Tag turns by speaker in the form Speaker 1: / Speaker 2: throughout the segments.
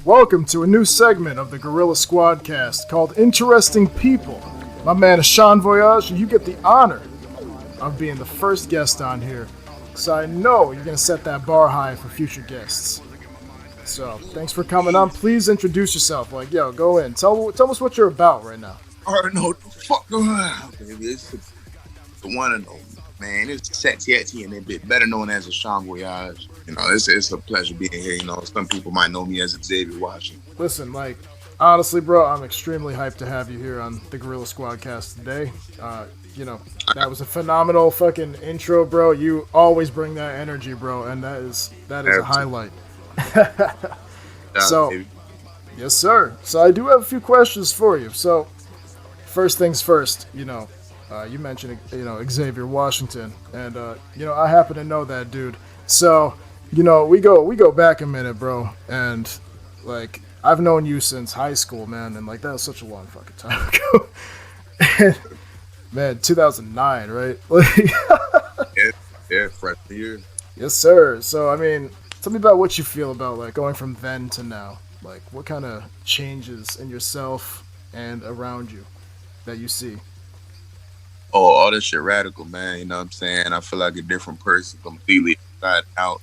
Speaker 1: Welcome to a new segment of the Gorilla Squadcast called Interesting People. My man is hon Voyage, and you get the honor of being the first guest on here. So I know you're going to set that bar high for future guests. So, thanks for coming on. Please introduce yourself. Like, yo, go in. Tell us what you're about right now.
Speaker 2: I already know what the fuck going on, baby. It's the one and only, man. It's Satieti and a bit better known as hon Voyage. You know, it's a pleasure being here. You know, some people might know me as Xavier Washington.
Speaker 1: Listen, like, honestly, bro, I'm extremely hyped to have you here on the Gorilla Squadcast today. You know, that was a phenomenal fucking intro, bro. You always bring that energy, bro, and that is a highlight. So, yes, sir. So I do have a few questions for you. So, first things first, you know, you mentioned, you know, Xavier Washington, and you know, I happen to know that dude. So, you know, we go back a minute, bro, and like I've known you since high school, man, and like that was such a long fucking time ago. And, man, 2009, right?
Speaker 2: yeah, freshman year.
Speaker 1: Yes, sir. So, I mean, tell me about what you feel about like going from then to now. Like, what kind of changes in yourself and around you that you see?
Speaker 2: Oh, all this shit radical, man. You know what I'm saying? I feel like a different person completely inside out.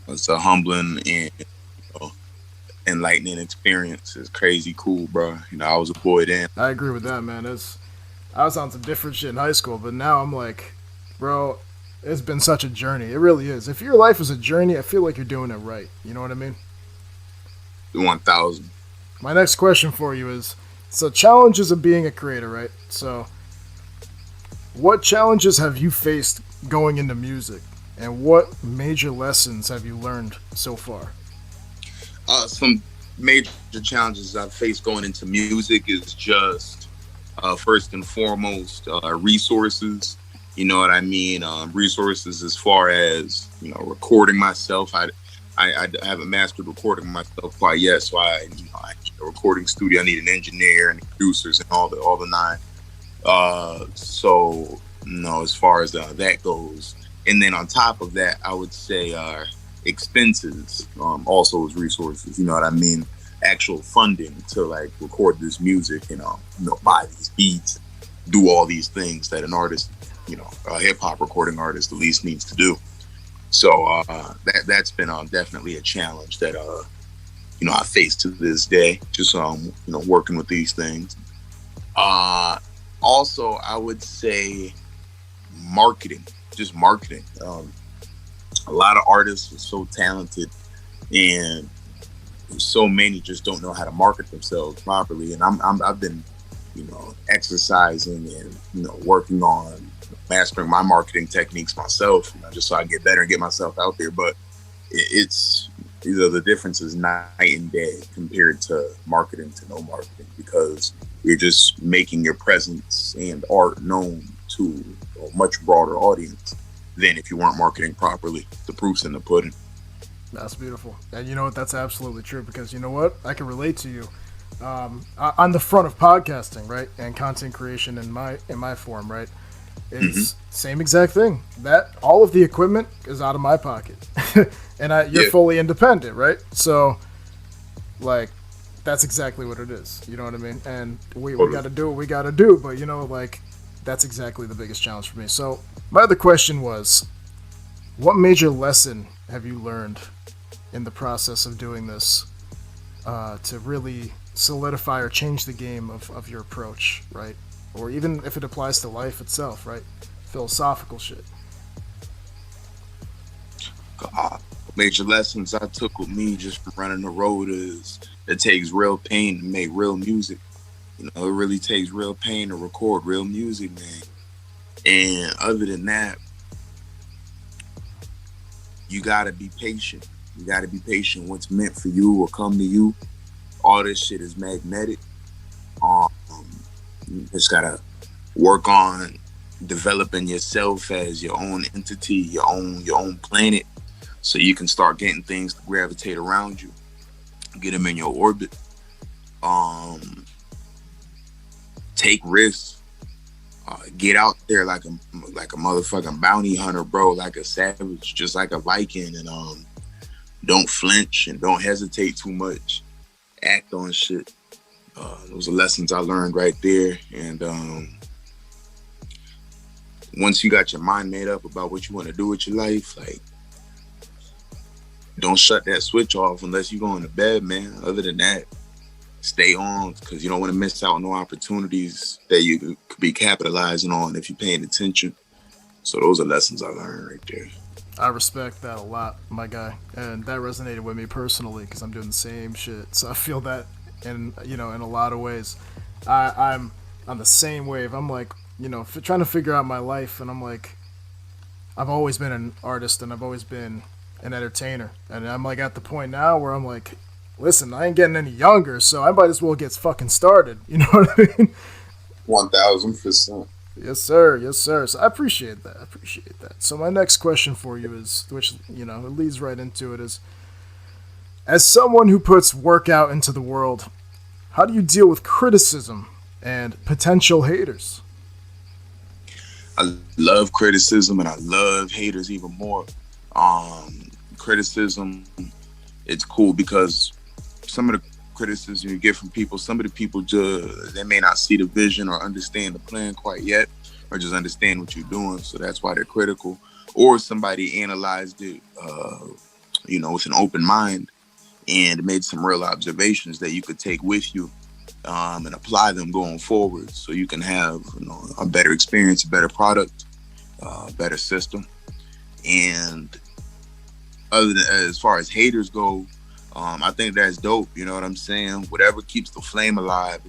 Speaker 2: It's a humbling and enlightening experience. It's crazy cool, bro. You know, I was a boy then.
Speaker 1: I agree with that, man. I was on some different shit in high school, but now I'm like, bro, it's been such a journey. It really is. If your life is a journey, I feel like you're doing it right. You know what I mean?
Speaker 2: 1,000.
Speaker 1: My next question for you is, so challenges of being a creator, right? So what challenges have you faced going into music, and what major lessons have you learned so far?
Speaker 2: Some major challenges I've faced going into music is just first and foremost resources. You know what I mean? Resources as far as, you know, recording myself. I haven't mastered recording myself quite yet, so I need a recording studio. I need an engineer and producers and all the nine. So, you know, as far as that goes, and then on top of that, I would say expenses also is resources. You know what I mean? Actual funding to like record this music and you know, buy these beats, do all these things that an artist, you know, a hip hop recording artist at least needs to do. So that's been definitely a challenge that you know, I face to this day. Just you know, working with these things. Also, I would say marketing. Just marketing. A lot of artists are so talented, and so many just don't know how to market themselves properly. And I've been, you know, exercising and, you know, working on mastering my marketing techniques myself, you know, just so I get better and get myself out there. But it's either the difference is night and day compared to marketing to no marketing, because you're just making your presence and art known to a much broader audience than if you weren't marketing properly. The proof's in the pudding.
Speaker 1: That's beautiful. And you know what? That's absolutely true, because you know what? I can relate to you. On the front of podcasting, right, and content creation in my form, right, it's same exact thing. That all of the equipment is out of my pocket, and you're fully independent, right? So, like, that's exactly what it is. You know what I mean? And we got to do what we got to do, but you know, like, that's exactly the biggest challenge for me. So, my other question was, what major lesson have you learned in the process of doing this to really solidify or change the game of your approach, right? Or even if it applies to life itself, right? Philosophical shit.
Speaker 2: Major lessons I took with me just from running the road is it takes real pain to make real music. You know, it really takes real pain to record real music, man. And other than that, you gotta be patient. You gotta be patient. What's meant for you will come to you. All this shit is magnetic. You just gotta work on developing yourself as your own entity, your own planet, so you can start getting things to gravitate around you, get them in your orbit. Take risks. Get out there like a motherfucking bounty hunter, bro, like a savage, just like a Viking, and don't flinch and don't hesitate too much. Act on shit. Those are lessons I learned right there. And once you got your mind made up about what you want to do with your life, like, don't shut that switch off unless you going to bed, man. Other than that, stay on, because you don't want to miss out on no opportunities that you could be capitalizing on if you're paying attention. So those are lessons I learned right there.
Speaker 1: I respect that a lot, my guy, and that resonated with me personally because I'm doing the same shit. So I feel that in a lot of ways. I'm on the same wave. I'm like, trying to figure out my life, and I'm like, I've always been an artist and I've always been an entertainer, and I'm like at the point now where I'm like, listen, I ain't getting any younger, so I might as well get fucking started. You know what I mean?
Speaker 2: 1000%.
Speaker 1: Yes, sir. Yes, sir. So I appreciate that. So my next question for you is, which, it leads right into it, is, as someone who puts work out into the world, how do you deal with criticism and potential haters?
Speaker 2: I love criticism and I love haters even more. Criticism, it's cool because some of the criticism you get from people, some of the people they may not see the vision or understand the plan quite yet, or just understand what you're doing, so that's why they're critical. Or somebody analyzed it with an open mind and made some real observations that you could take with you and apply them going forward, so you can have a better experience, a better product, a better system. And as far as haters go, I think that's dope. You know what I'm saying? Whatever keeps the flame alive.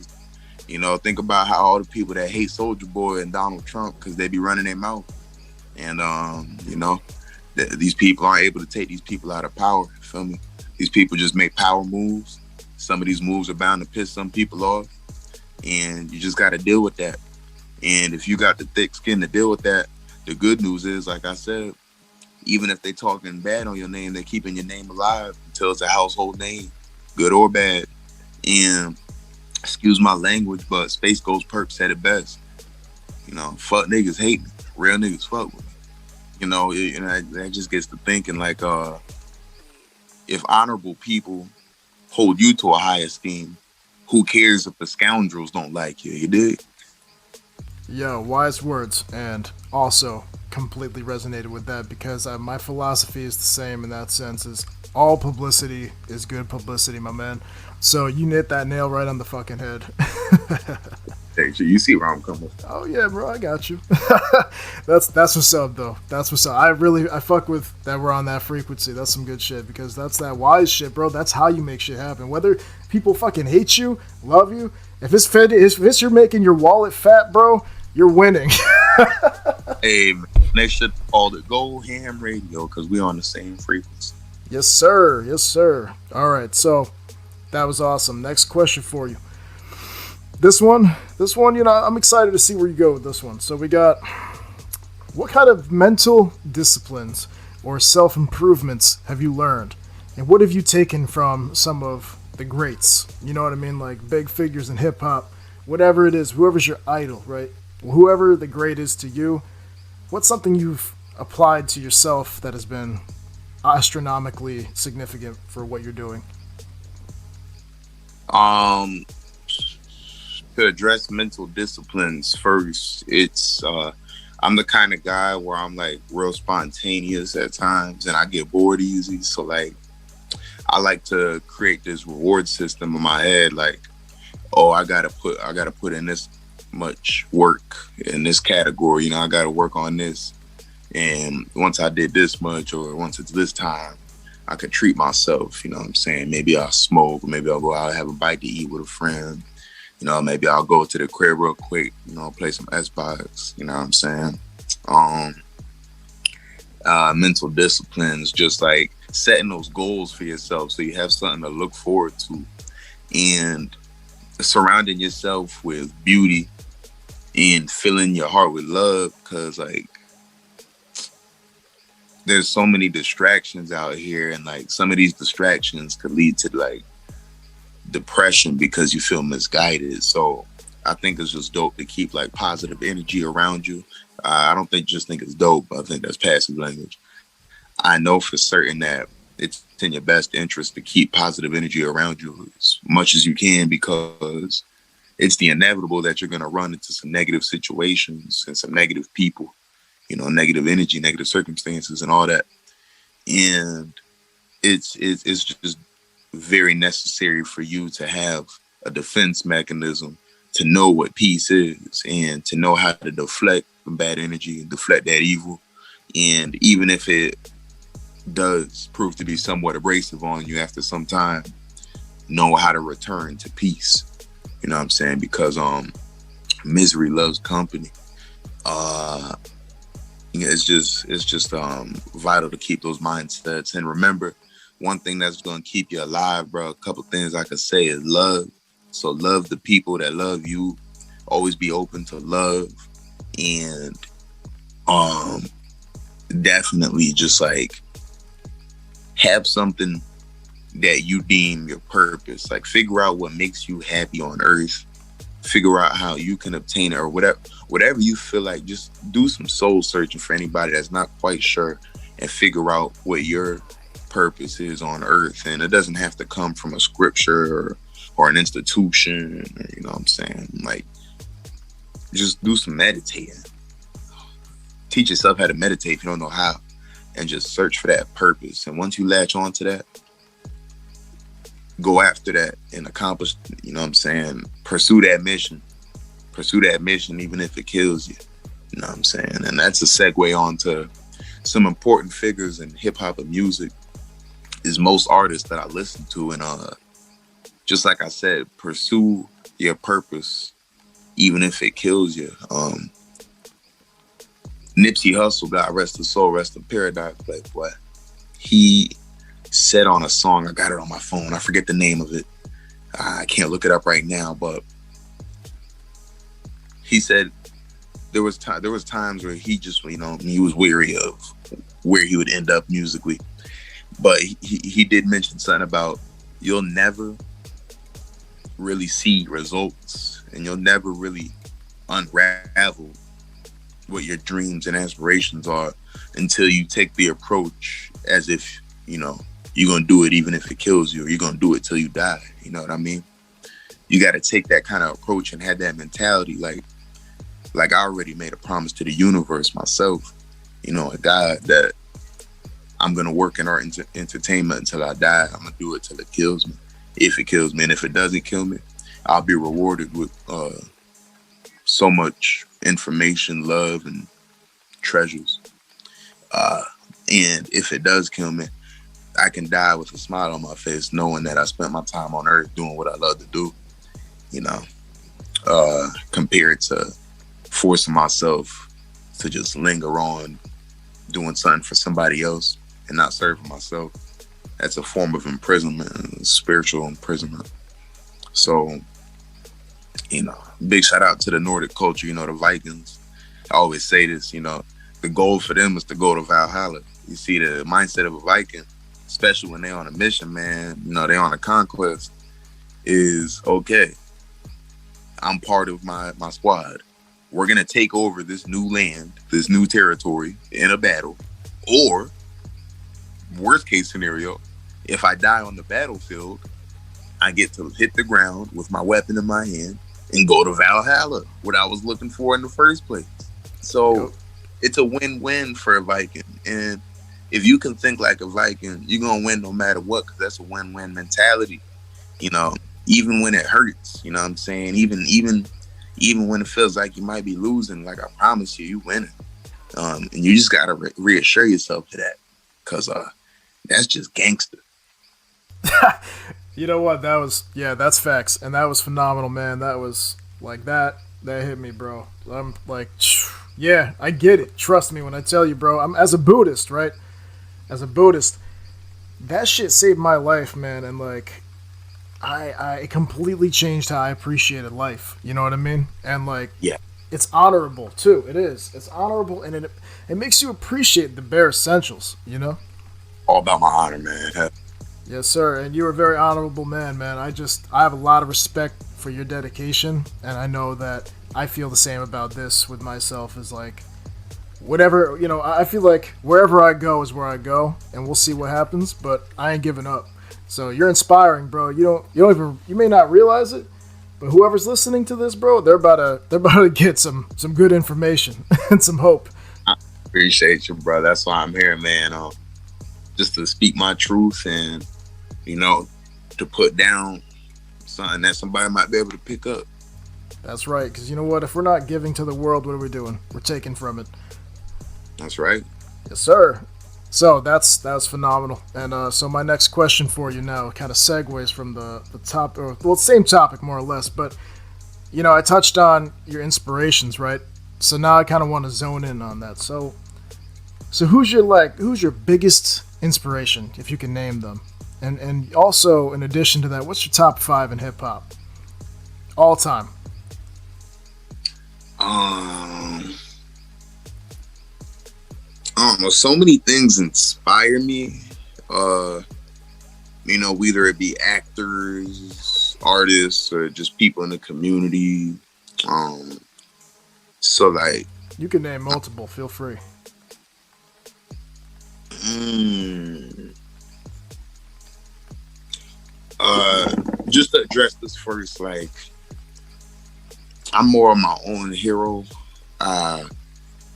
Speaker 2: Think about how all the people that hate Soulja Boy and Donald Trump, because they be running their mouth. And, these people aren't able to take these people out of power. You feel me? These people just make power moves. Some of these moves are bound to piss some people off. And you just got to deal with that. And if you got the thick skin to deal with that, the good news is, like I said, even if they talking bad on your name, they're keeping your name alive until it's a household name, good or bad. And excuse my language, but Space Ghost Perk said it best. Fuck niggas hate me. Real niggas fuck with me. That just gets to thinking, like, if honorable people hold you to a high esteem, who cares if the scoundrels don't like you? You dig?
Speaker 1: Yeah, wise words, and also completely resonated with that, because my philosophy is the same in that sense, is all publicity is good publicity, my man. So you hit that nail right on the fucking head.
Speaker 2: Hey, so you see where I'm coming from.
Speaker 1: Oh yeah, bro, I got you. That's what's up, though. That's what's up. I fuck with that we're on that frequency. That's some good shit, because that's that wise shit, bro. That's how you make shit happen. Whether people fucking hate you, love you, if it's you're making your wallet fat, bro, you're winning.
Speaker 2: Hey, man, they should call it Go Ham Radio, because we on the same frequency.
Speaker 1: Yes, sir. Yes, sir. All right, so that was awesome. Next question for you. This one, I'm excited to see where you go with this one. So we got, what kind of mental disciplines or self-improvements have you learned? And what have you taken from some of the greats? You know what I mean? Like big figures in hip-hop, whatever it is, whoever's your idol, right? Whoever the great is to you, what's something you've applied to yourself that has been astronomically significant for what you're doing?
Speaker 2: To address mental disciplines first, it's I'm the kind of guy where I'm like real spontaneous at times, and I get bored easy. So like, I like to create this reward system in my head. Like, oh, I gotta put in this much work in this category. I gotta work on this, and once I did this much, or once it's this time, I could treat myself. You know what I'm saying? Maybe I'll smoke, or maybe I'll go out and have a bite to eat with a friend. Maybe I'll go to the crib real quick, play some Xbox, you know what I'm saying? Mental disciplines, just like setting those goals for yourself so you have something to look forward to, and surrounding yourself with beauty and filling your heart with love, because like there's so many distractions out here, and like some of these distractions could lead to like depression because you feel misguided. So I think it's just dope to keep like positive energy around you. I don't think it's dope, but I think that's passive language. I know for certain that it's in your best interest to keep positive energy around you as much as you can, because it's the inevitable that you're going to run into some negative situations and some negative people, negative energy, negative circumstances and all that. And it's just very necessary for you to have a defense mechanism to know what peace is and to know how to deflect the bad energy and deflect that evil. And even if it does prove to be somewhat abrasive on you after some time, know how to return to peace. You know what I'm saying? Because misery loves company. It's just vital to keep those mindsets. And remember, one thing that's going to keep you alive, bro, a couple things I could say is love. So love the people that love you. Always be open to love. And definitely just like have something that you deem your purpose. Like figure out what makes you happy on earth. Figure out how you can obtain it, or whatever you feel like. Just do some soul searching for anybody that's not quite sure, and figure out what your purpose is on earth. And it doesn't have to come from a scripture or an institution, or, you know what I'm saying? Like, just do some meditating. Teach yourself how to meditate if you don't know how, and just search for that purpose. And once you latch on to that, go after that and accomplish, you know what I'm saying? Pursue that mission, even if it kills you. You know what I'm saying? And that's a segue on to some important figures in hip hop and music. Is most artists that I listen to. And just like I said, pursue your purpose, even if it kills you. Nipsey Hussle, God rest his soul, rest in paradise, but boy, he said on a song, I got it on my phone, I forget the name of it, I can't look it up right now, but he said there was times where he just, he was weary of where he would end up musically, but he did mention something about you'll never really see results, and you'll never really unravel what your dreams and aspirations are until you take the approach as if, you're going to do it even if it kills you, or you're going to do it till you die. You know what I mean? You got to take that kind of approach and have that mentality. Like I already made a promise to the universe myself, a God, that I'm going to work in art entertainment until I die. I'm going to do it till it kills me. If it kills me. And if it doesn't kill me, I'll be rewarded with so much information, love, and treasures. And if it does kill me, I can die with a smile on my face, knowing that I spent my time on earth doing what I love to do, compared to forcing myself to just linger on doing something for somebody else and not serving myself. That's a form of imprisonment, spiritual imprisonment. So, big shout out to the Nordic culture, the Vikings. I always say this, the goal for them is to go to Valhalla. You see, the mindset of a Viking, especially when they're on a mission, man, they're on a conquest, is, okay, I'm part of my squad. We're going to take over this new land, this new territory in a battle. Or, worst case scenario, if I die on the battlefield, I get to hit the ground with my weapon in my hand and go to Valhalla, what I was looking for in the first place. So it's a win-win for a Viking. And if you can think like a Viking, you're going to win no matter what, because that's a win-win mentality. Even when it hurts, you know what I'm saying? Even when it feels like you might be losing, like I promise you winning. And you just got to reassure yourself to that, because that's just gangster.
Speaker 1: You know what? That's facts. And that was phenomenal, man. That was like that hit me, bro. I'm like, yeah, I get it. Trust me when I tell you, bro. I'm as a Buddhist, right? As a Buddhist, that shit saved my life, man. And like, I completely changed how I appreciated life. You know what I mean? And like,
Speaker 2: yeah,
Speaker 1: it's honorable too. It is. It's honorable, and it makes you appreciate the bare essentials.
Speaker 2: All about my honor, man.
Speaker 1: Yes, sir. And you're a very honorable man, man. I have a lot of respect for your dedication, and I know that I feel the same about this with myself. Is like, whatever, I feel like wherever I go is where I go, and we'll see what happens. But I ain't giving up. So you're inspiring, bro. You may not realize it, but whoever's listening to this, bro, they're about to get some good information and some hope.
Speaker 2: I appreciate you, bro. That's why I'm here, man. Just to speak my truth and to put down something that somebody might be able to pick up.
Speaker 1: That's right, because you know what? If we're not giving to the world, what are we doing? We're taking from it.
Speaker 2: That's right.
Speaker 1: Yes, sir. So that's phenomenal. And so my next question for you now kind of segues from the top, same topic more or less. But I touched on your inspirations, right? So now I kind of want to zone in on that. So who's your biggest inspiration, if you can name them? And also, in addition to that, what's your top 5 in hip hop all time?
Speaker 2: I don't know. So many things inspire me. Whether it be actors, artists, or just people in the community. So like,
Speaker 1: you can name multiple. Feel free.
Speaker 2: Just to address this first, like, I'm more of my own hero.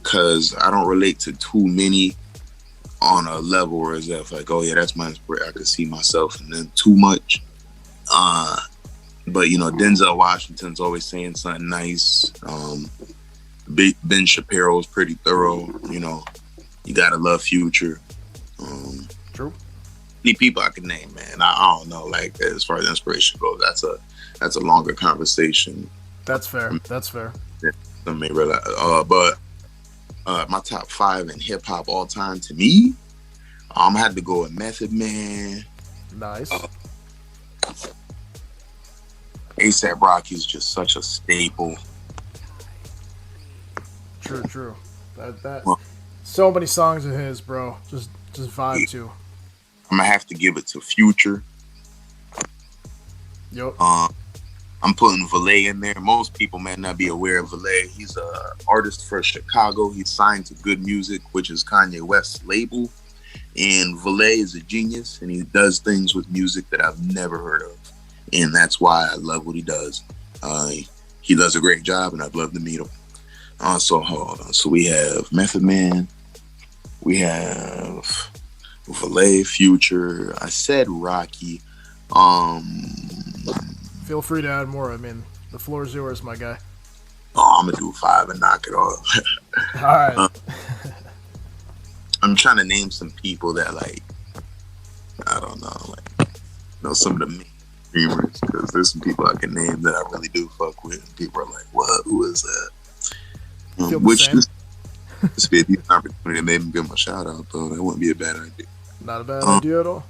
Speaker 2: Because I don't relate to too many on a level where it's like, oh yeah, that's my inspiration. I could see myself in them too much. But Denzel Washington's always saying something nice. Ben Shapiro's pretty thorough. You gotta love Future.
Speaker 1: True.
Speaker 2: The people I can name, man. I don't know. Like, as far as inspiration goes, that's a longer conversation.
Speaker 1: That's fair.
Speaker 2: Yeah, I may realize, but. My top 5 in hip hop all time to me, I had to go with Method Man.
Speaker 1: Nice.
Speaker 2: A$AP Rocky is just such a staple.
Speaker 1: True. That so many songs of his, bro. Just vibe to.
Speaker 2: I'm gonna have to give it to Future.
Speaker 1: Yep.
Speaker 2: I'm putting Valet in there. Most people may not be aware of Valet. He's an artist for Chicago. He's signed to Good Music, which is Kanye West's label. And Valet is a genius, and he does things with music that I've never heard of. And that's why I love what he does. He does a great job, and I'd love to meet him. So hold on. So we have Method Man. We have Valet, Future. I said Rocky.
Speaker 1: Feel free to add more. I mean, the floor is yours, my guy.
Speaker 2: I'm gonna do 5 and knock it off.
Speaker 1: All right.
Speaker 2: I'm trying to name some people that, like, I don't know, like, some of the main streamers, because there's some people I can name that I really do fuck with, and people are like, "What? Who is that?" Which this be a decent opportunity to maybe give them a shout out, though. That wouldn't be a bad idea.
Speaker 1: Not a bad idea at all.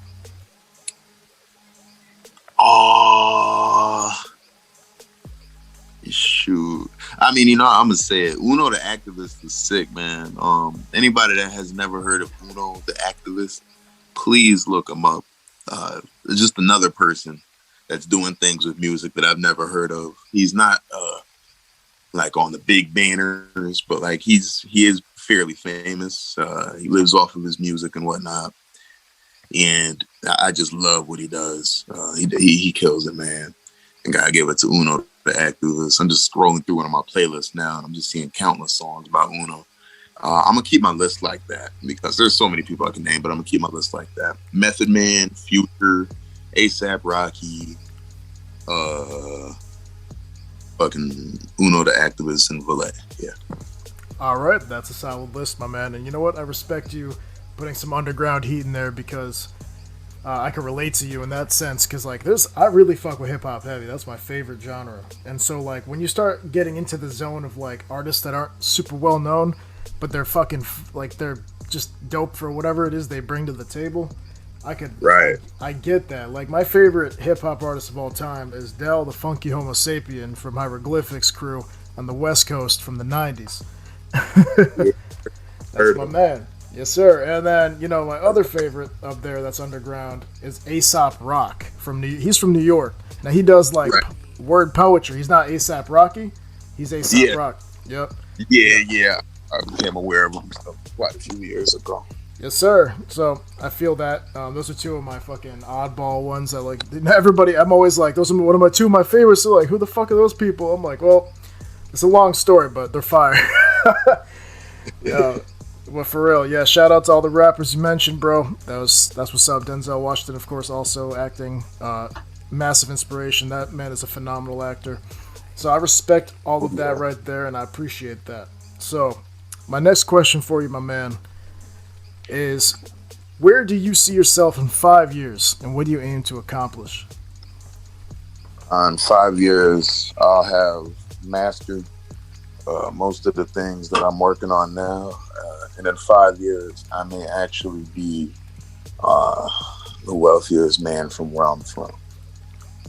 Speaker 2: Shoot. I mean, I'm gonna say it. Uno the Activist is sick, man. Anybody that has never heard of Uno the Activist, please look him up. Just another person that's doing things with music that I've never heard of. He's not like on the big banners, but like he is fairly famous. He lives off of his music and whatnot. And I just love what he does. He kills it, man. And gotta give it to Uno the Activist. I'm just scrolling through one of my playlists now, and I'm just seeing countless songs about Uno. I'm gonna keep my list like that because there's so many people I can name, but I'm gonna keep my list like that. Method Man, Future, A$AP Rocky, fucking Uno the Activist, and Valet. Yeah.
Speaker 1: All right, that's a solid list, my man. And you know what? I respect you putting some underground heat in there because I can relate to you in that sense. Because like, I really fuck with hip hop heavy. That's my favorite genre. And so like, when you start getting into the zone of like artists that aren't super well known, but they're fucking like they're just dope for whatever it is they bring to the table.
Speaker 2: Right.
Speaker 1: I get that. Like my favorite hip hop artist of all time is Del the Funky Homo Sapien from Hieroglyphics crew on the West Coast from the 90s. That's my man. Yes, sir. And then, my other favorite up there that's underground is A$AP Rock. He's from New York. Now, he does, like, word poetry. He's not A$AP Rocky. He's A$AP Rock. Yep.
Speaker 2: Yeah. I became aware of them quite a few years ago.
Speaker 1: Yes, sir. So I feel that those are two of my fucking oddball ones. That like everybody. I'm always like, those are one of my two of my favorites. So like, who the fuck are those people? I'm like, well, it's a long story, but they're fire. Yeah, but for real, yeah. Shout out to all the rappers you mentioned, bro. That's what's up. Denzel Washington, of course, also acting. Massive inspiration. That man is a phenomenal actor. So I respect all of that right there, and I appreciate that. So my next question for you, my man, is where do you see yourself in 5 years, and what do you aim to accomplish?
Speaker 2: In 5 years, I'll have mastered most of the things that I'm working on now. And in 5 years, I may actually be the wealthiest man from where I'm from.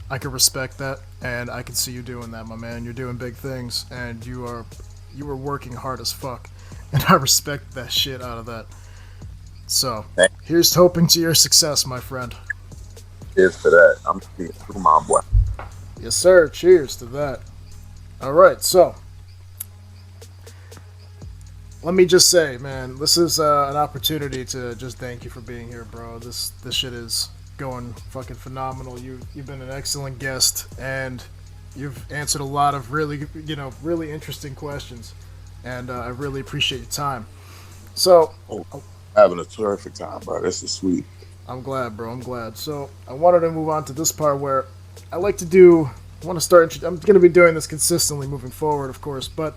Speaker 1: I can respect that, and I can see you doing that, my man. You're doing big things, and you are working hard as fuck, and I respect that shit out of that. So, here's hoping to your success, my friend.
Speaker 2: Cheers to that. I'm speaking to my boy.
Speaker 1: Yes, sir. Cheers to that. All right, so let me just say, man, this is an opportunity to just thank you for being here, bro. This shit is going fucking phenomenal. You've been an excellent guest, and you've answered a lot of really interesting questions, and I really appreciate your time. So,
Speaker 2: having a terrific time, bro. This is sweet.
Speaker 1: I'm glad, bro. I'm glad. So I wanted to move on to this part where I like to do. I'm going to be doing this consistently moving forward, of course, but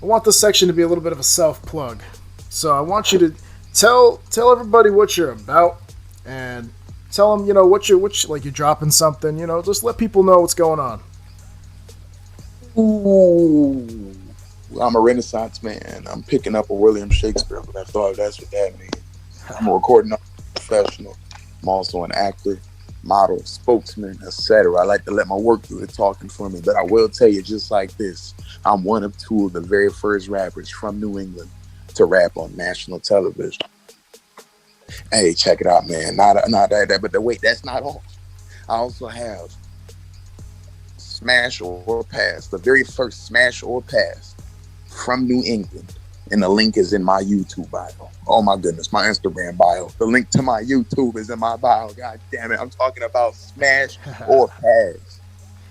Speaker 1: I want this section to be a little bit of a self-plug. So I want you to tell everybody what you're about, and tell them, what you're dropping something, just let people know what's going on.
Speaker 2: Ooh, I'm a Renaissance man. I'm picking up a William Shakespeare, but I thought that's what that means. I'm a recording professional. I'm also an actor, model, spokesman, etc. I like to let my work do the talking for me, but I will tell you just like this. I'm one of two of the very first rappers from New England to rap on national television. Hey, check it out, man. Not that, but wait, that's not all. I also have Smash or Pass, the very first Smash or Pass from New England, and the link is in my YouTube bio. Oh my goodness, my Instagram bio. The link to my YouTube is in my bio. God damn it, I'm talking about Smash or Pass,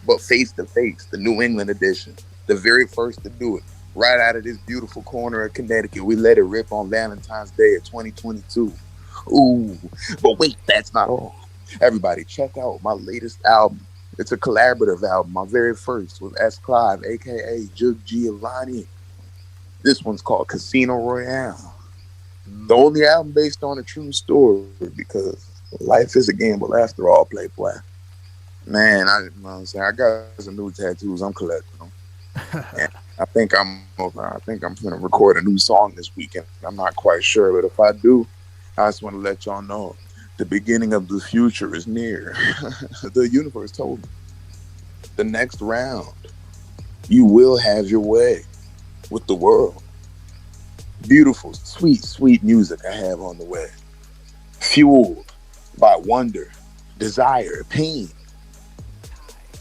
Speaker 2: but face to face, the New England edition, the very first to do it, right out of this beautiful corner of Connecticut. We let it rip on Valentine's Day of 2022. Ooh, but wait, that's not all. Everybody, check out my latest album. It's a collaborative album. My very first with S-Clive, aka Jug Giovanni. This one's called Casino Royale. The only album based on a true story, because life is a gamble after all, Playboy. Man, I got some new tattoos. I'm collecting them. And I think I'm gonna record a new song this weekend. I'm not quite sure, but if I do, I just want to let y'all know the beginning of the future is near. The universe told me. The next round, you will have your way with the world. Beautiful, sweet, sweet music I have on the way. Fueled by wonder, desire, pain,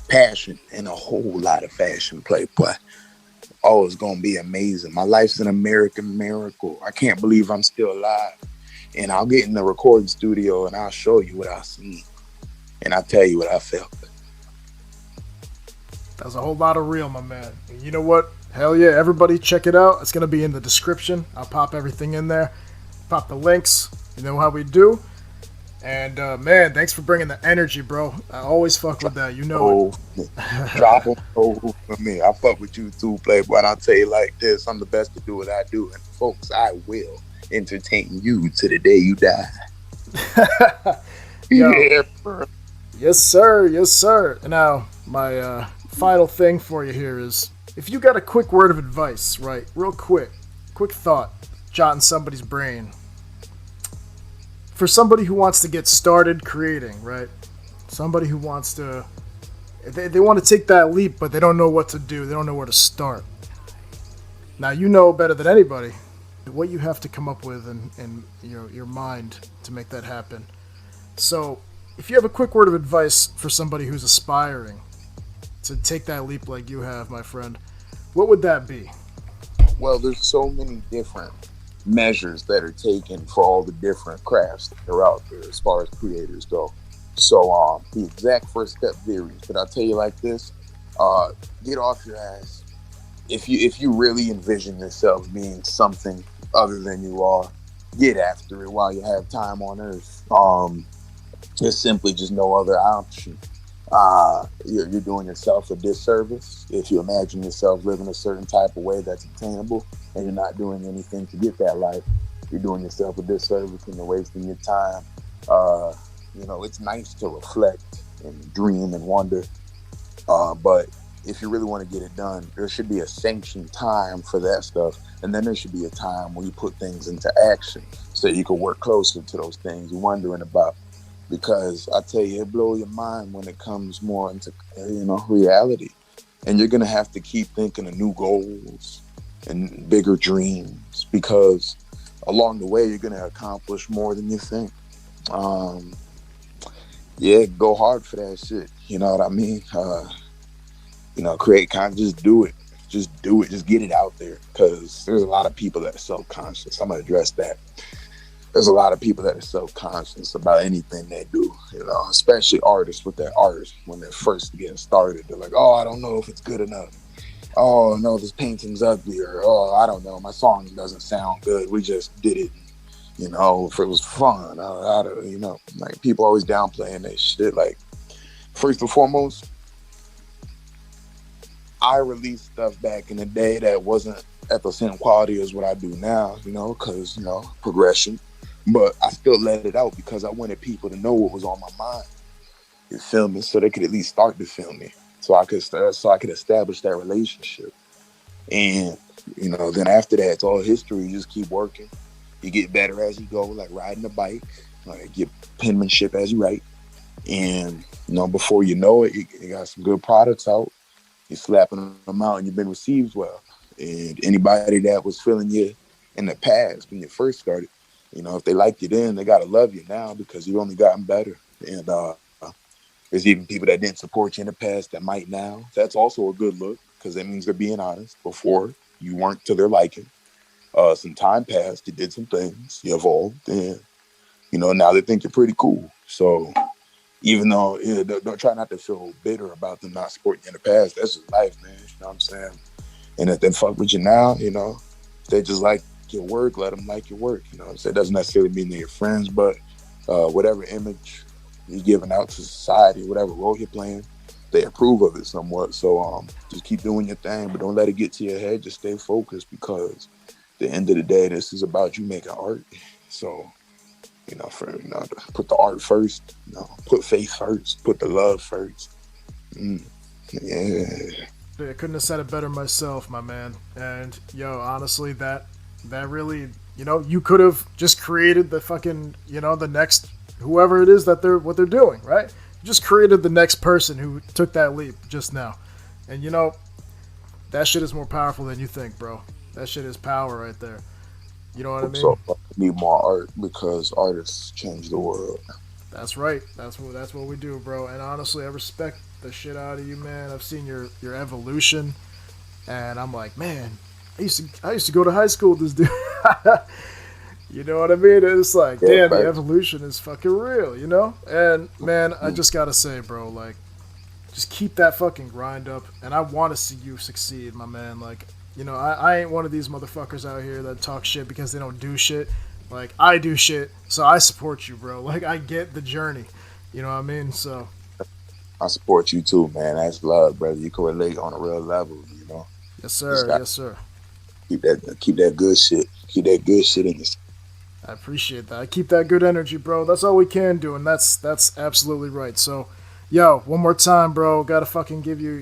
Speaker 2: passion, and a whole lot of fashion, Playboy. Oh, it's going to be amazing. My life's an American miracle. I can't believe I'm still alive. And I'll get in the recording studio and I'll show you what I see. And I'll tell you what I felt.
Speaker 1: That's a whole lot of real, my man. And you know what? Hell yeah, everybody check it out. It's going to be in the description. I'll pop everything in there. Pop the links. You know how we do. And, man, thanks for bringing the energy, bro. I always fuck with that. You know it.
Speaker 2: Drop them for me. I fuck with you too, Playboy. And I'll tell you like this. I'm the best to do what I do. And, folks, I will entertain you to the day you die.
Speaker 1: Yeah, bro. Yes, sir. Yes, sir. And now, my final thing for you here is, if you got a quick word of advice, right, real quick thought, jot in somebody's brain, for somebody who wants to get started creating, right, somebody who wants to, they want to take that leap, but they don't know what to do, they don't know where to start. Now, you know better than anybody what you have to come up with in your mind to make that happen. So, if you have a quick word of advice for somebody who's aspiring to take that leap like you have, my friend, what would that be?
Speaker 2: Well, there's so many different measures that are taken for all the different crafts that are out there as far as creators go. So the exact first step varies, but I'll tell you like this: uh, get off your ass. If you really envision yourself being something other than you are, get after it while you have time on Earth. There's simply just no other option. You're doing yourself a disservice if you imagine yourself living a certain type of way that's attainable and you're not doing anything to get that life. You're doing yourself a disservice and you're wasting your time. Uh, it's nice to reflect and dream and wonder, but if you really want to get it done, there should be a sanctioned time for that stuff, and then there should be a time where you put things into action so you can work closer to those things you're wondering about. Because I tell you, it blows your mind when it comes more into reality, and you're gonna have to keep thinking of new goals and bigger dreams because along the way you're gonna accomplish more than you think. Yeah, go hard for that shit. You know what I mean? Create content. Just do it. Just do it. Just get it out there because there's a lot of people that are self-conscious. I'm gonna address that. There's a lot of people that are self-conscious about anything they do, especially artists with their art when they're first getting started. They're like, oh, I don't know if it's good enough. Oh, no, this painting's ugly. Or, oh, I don't know, my song doesn't sound good. We just did it, if it was fun. Like people always downplaying that shit. Like, first and foremost, I released stuff back in the day that wasn't at the same quality as what I do now, because, progression. But I still let it out because I wanted people to know what was on my mind. You feel me? So they could at least start to feel me. So I could establish that relationship. And, then after that, it's all history. You just keep working. You get better as you go, like riding a bike. Like get penmanship as you write. And, before you know it, you got some good products out. You're slapping them out and you've been received well. And anybody that was feeling you in the past when you first started, if they liked you then, they got to love you now because you've only gotten better. And there's even people that didn't support you in the past that might now. That's also a good look because that means they're being honest. Before, you weren't to their liking. Some time passed, you did some things, you evolved, and, now they think you're pretty cool. So even though, don't try not to feel bitter about them not supporting you in the past. That's just life, man. You know what I'm saying? And if they fuck with you now, if they just like your work, let them like your work. So it doesn't necessarily mean they're your friends, but whatever image you're giving out to society, whatever role you're playing, they approve of it somewhat. So just keep doing your thing, but don't let it get to your head. Just stay focused because at the end of the day, this is about you making art. So, put the art first, put faith first, put the love first. Yeah.
Speaker 1: I couldn't have said it better myself, my man. And honestly, that really, you could have just created the fucking, the next whoever it is that what they're doing, right? You just created the next person who took that leap just now. And that shit is more powerful than you think, bro. That shit is power right there. You know what I mean?
Speaker 2: So need more art because artists change the world.
Speaker 1: That's right. That's what we do, bro. And honestly, I respect the shit out of you, man. I've seen your evolution, and I'm like, man, I used to go to high school with this dude. You know what I mean? It's like, damn, the evolution is fucking real, And man, I just gotta say, bro, like, just keep that fucking grind up, and I want to see you succeed, my man. Like, I ain't one of these motherfuckers out here that talk shit because they don't do shit. Like, I do shit, so I support you, bro. Like, I get the journey. You know what I mean? So
Speaker 2: I support you too, man. That's love, brother. You can relate on a real level,
Speaker 1: Yes, sir. Yes, sir.
Speaker 2: Keep that good shit. Keep that good shit in this.
Speaker 1: I appreciate that. I keep that good energy, bro. That's all we can do, and that's absolutely right. So, one more time, bro. Gotta fucking give you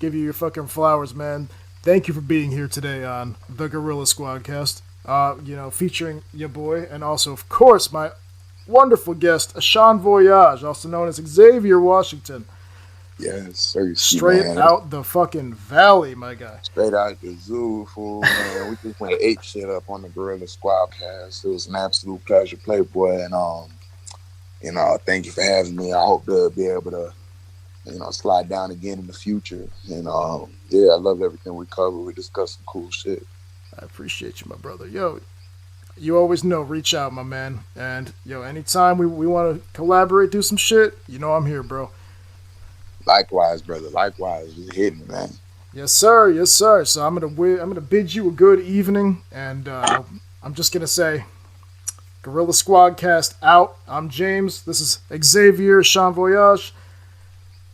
Speaker 1: your fucking flowers, man. Thank you for being here today on the Gorilla Squadcast. Featuring your boy, and also, of course, my wonderful guest, hon Voyage, also known as Xavier Washington.
Speaker 2: Yes, sir.
Speaker 1: Straight out the fucking valley, my guy.
Speaker 2: Straight out the zoo, fool, man. We just went ape shit up on the Gorilla Squadcast. It was an absolute pleasure, Playboy, and thank you for having me. I hope to be able to, slide down again in the future. And I love everything we covered. We discussed some cool shit.
Speaker 1: I appreciate you, my brother. Yo, you always know, reach out, my man. And, yo, anytime we want to collaborate, do some shit, you know I'm here, bro.
Speaker 2: Likewise, brother. Likewise. Just hit me, man.
Speaker 1: Yes, sir. Yes, sir. So I'm gonna bid you a good evening, and I'm just gonna say, Gorilla Squadcast out. I'm James. This is Xavier, hon Voyage.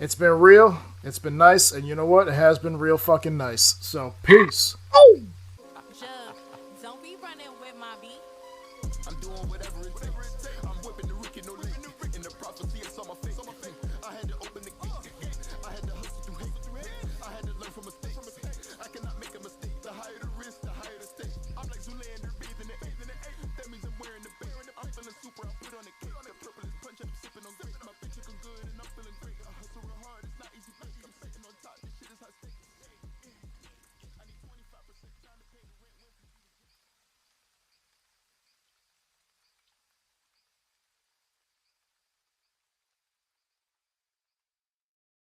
Speaker 1: It's been real. It's been nice, and you know what? It has been real fucking nice. So peace.
Speaker 3: Don't be running with my beat.
Speaker 4: I'm doing whatever it takes. I'm whipping the Ricky, no leak. In the prophecy, it's on my face. I had